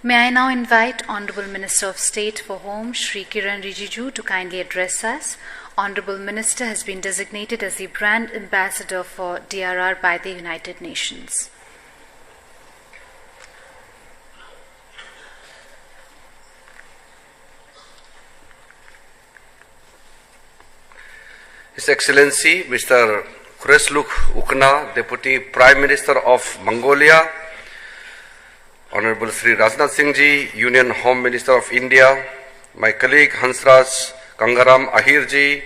May I now invite Honorable Minister of State for Home, Shri Kiren Rijiju, to kindly address us. Honorable Minister has been designated as the Brand Ambassador for DRR by the United Nations. His Excellency Mr. Kresluk Ukna, Deputy Prime Minister of Mongolia, Honorable Sri Rajnath Singh Ji, Union Home Minister of India, my colleague Hansraj Gangaram Ahir Ji,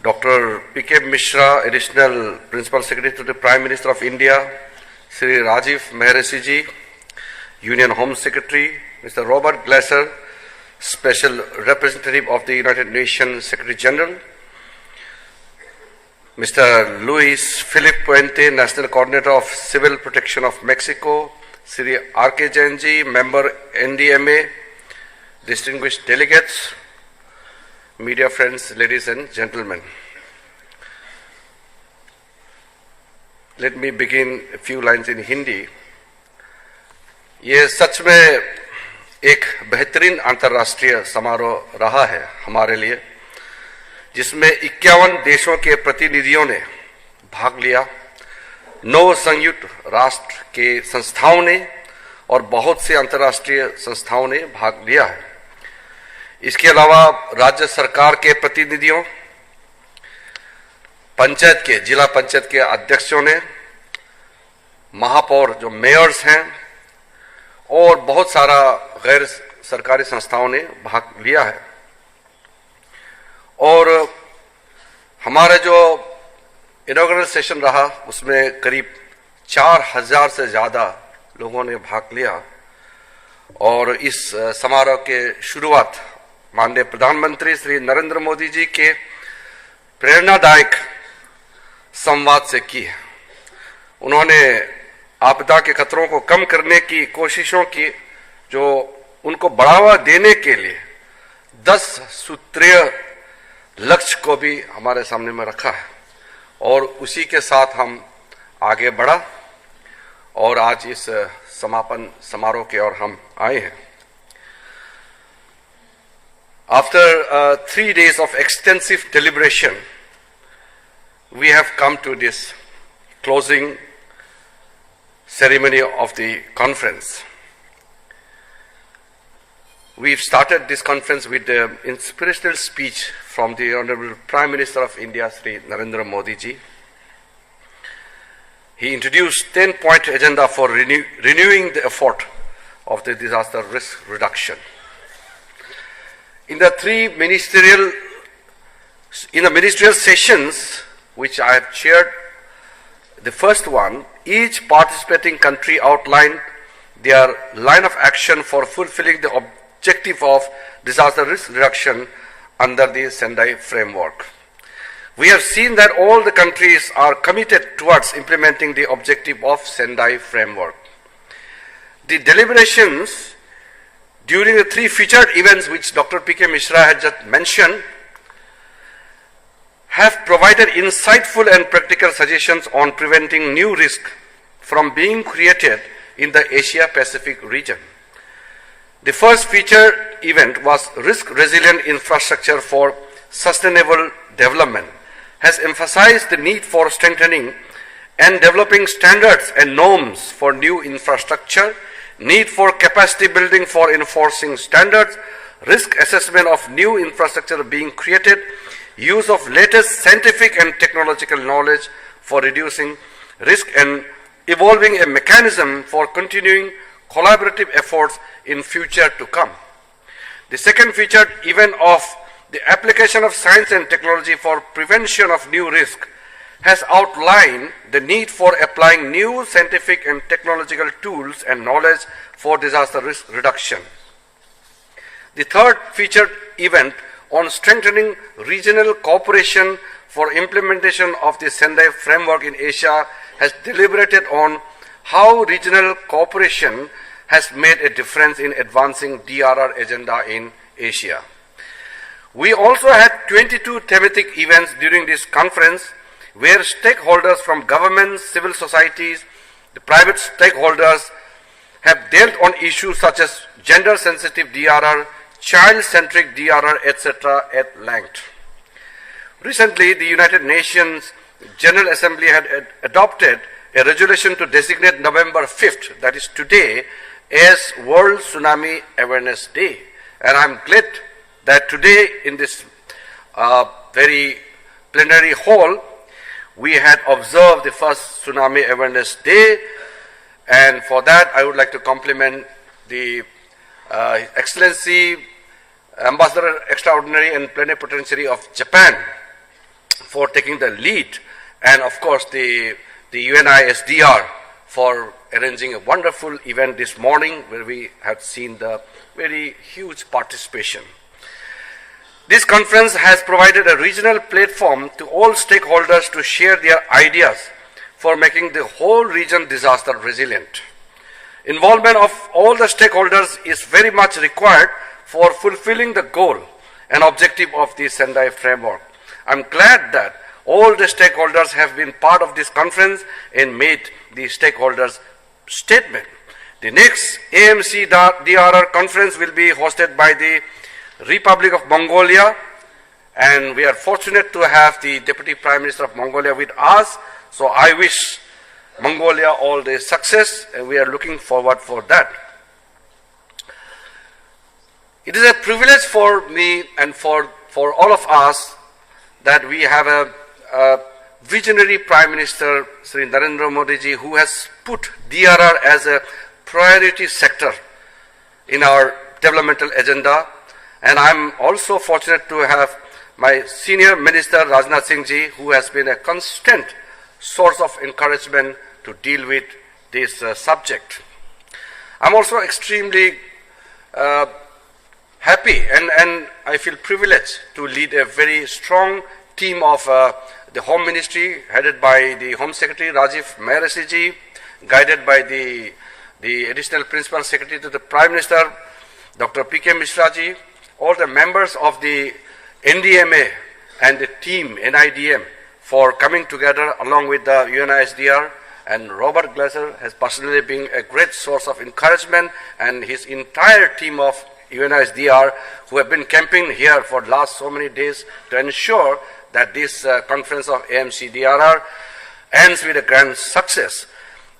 Dr. P.K. Mishra, Additional Principal Secretary to the Prime Minister of India, Sri Rajiv Mehresi Ji, Union Home Secretary, Mr. Robert Glasser, Special Representative of the United Nations Secretary General, Mr. Luis Philip Puente, National Coordinator of Civil Protection of Mexico, Sri R.K. Jain Ji, Member NDMA, distinguished delegates, media friends, ladies and gentlemen. Let me begin a few lines in Hindi. ये सच में एक बेहतरीन अंतर्राष्ट्रीय समारोह रहा है हमारे लिए, जिसमें 51 देशों के प्रतिनिधियों ने भाग लिया, 9 संयुक्त राष्ट्र के संस्थाओं ने और बहुत से अंतर्राष्ट्रीय संस्थाओं ने भाग लिया है। इसके अलावा राज्य सरकार के प्रतिनिधियों, पंचायत के, जिला पंचायत के अध्यक्षों ने, महापौर जो मेयर्स हैं और बहुत सारा गैर सरकारी संस्थाओं ने भाग लिया है। और हमारा जो इनॉग्रेशन सेशन रहा उसमें करीब 4000 से ज्यादा लोगों ने भाग लिया और इस समारोह के शुरुआत माननीय प्रधानमंत्री श्री नरेंद्र मोदी जी के प्रेरणादायक संवाद से की है। उन्होंने आपदा के खतरों को कम करने की कोशिशों की जो उनको बढ़ावा देने के लिए 10 सूत्रीय लक्ष्य को भी हमारे सामने में रखा है और उसी के साथ हम आगे बढ़ा और आज इस समापन समारोह के ओर हम आए हैं। After 3 days of extensive deliberation, we have come to this closing ceremony of the conference. We've started this conference with the inspirational speech from the Honorable Prime Minister of India, Sri Narendra Modi ji. He introduced 10-point agenda for renewing the effort of the disaster risk reduction. In the ministerial sessions, which I have chaired, the first one, each participating country outlined their line of action for fulfilling the objective of disaster risk reduction under the Sendai framework. We have seen that all the countries are committed towards implementing the objective of Sendai framework. The deliberations during the 3 featured events which Dr. P.K. Mishra had just mentioned have provided insightful and practical suggestions on preventing new risk from being created in the Asia-Pacific region. The first featured event was risk-resilient infrastructure for sustainable development, has emphasized the need for strengthening and developing standards and norms for new infrastructure, need for capacity building for enforcing standards, risk assessment of new infrastructure being created, use of latest scientific and technological knowledge for reducing risk, and evolving a mechanism for continuing collaborative efforts in future to come. The second featured event of the application of science and technology for prevention of new risk has outlined the need for applying new scientific and technological tools and knowledge for disaster risk reduction. The third featured event on strengthening regional cooperation for implementation of the Sendai framework in Asia has deliberated on how regional cooperation has made a difference in advancing DRR agenda in Asia. We also had 22 thematic events during this conference where stakeholders from governments, civil societies, the private stakeholders have dealt on issues such as gender-sensitive DRR, child-centric DRR, etc. at length. Recently, the United Nations General Assembly had adopted a resolution to designate November 5th, that is today, as World Tsunami Awareness Day. And I'm glad that today in this very plenary hall, we had observed the first Tsunami Awareness Day, and for that I would like to compliment the Excellency Ambassador Extraordinary and Plenipotentiary of Japan for taking the lead, and of course the UNISDR for arranging a wonderful event this morning where we have seen the very huge participation. This conference has provided a regional platform to all stakeholders to share their ideas for making the whole region disaster resilient. Involvement of all the stakeholders is very much required for fulfilling the goal and objective of the Sendai framework. I'm glad that all the stakeholders have been part of this conference and made the stakeholders' statement. The next AMC DRR conference will be hosted by the Republic of Mongolia, and we are fortunate to have the Deputy Prime Minister of Mongolia with us. So I wish Mongolia all the success, and we are looking forward for that. It is a privilege for me and for all of us that we have a visionary Prime Minister, Sri Narendra Modi ji, who has put DRR as a priority sector in our developmental agenda. And I'm also fortunate to have my senior minister, Rajnath Singh ji, who has been a constant source of encouragement to deal with this subject. I'm also extremely happy and I feel privileged to lead a very strong team of the Home Ministry, headed by the Home Secretary Rajiv Maharasi ji, guided by the Additional Principal Secretary to the Prime Minister, Dr. P.K. Mishra ji, all the members of the NDMA and the team NIDM for coming together along with the UNISDR, and Robert Glaser has personally been a great source of encouragement, and his entire team of UNISDR who have been camping here for the last so many days to ensure that this conference of AMC DRR ends with a grand success.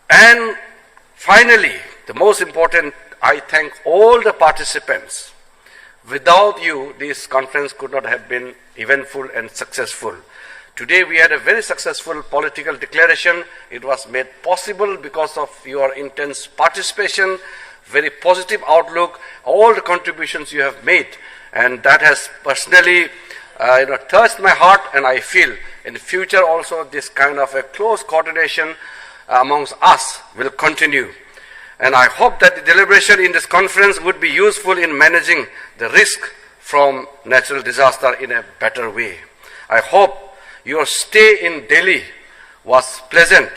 And finally, the most important, I thank all the participants. Without you, this conference could not have been eventful and successful. Today we had a very successful political declaration. It was made possible because of your intense participation, very positive outlook, all the contributions you have made, and that has personally touched my heart, and I feel in the future also this kind of a close coordination amongst us will continue. And I hope that the deliberation in this conference would be useful in managing the risk from natural disaster in a better way. I hope your stay in Delhi was pleasant,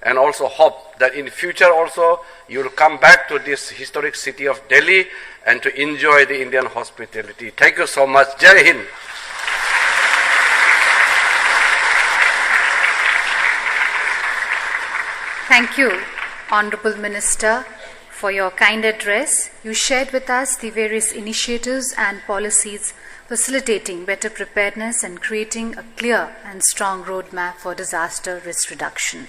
and also hope that in future also you will come back to this historic city of Delhi and to enjoy the Indian hospitality. Thank you so much. Jai Hind. Thank you, Honorable Minister, for your kind address. You shared with us the various initiatives and policies facilitating better preparedness and creating a clear and strong roadmap for disaster risk reduction.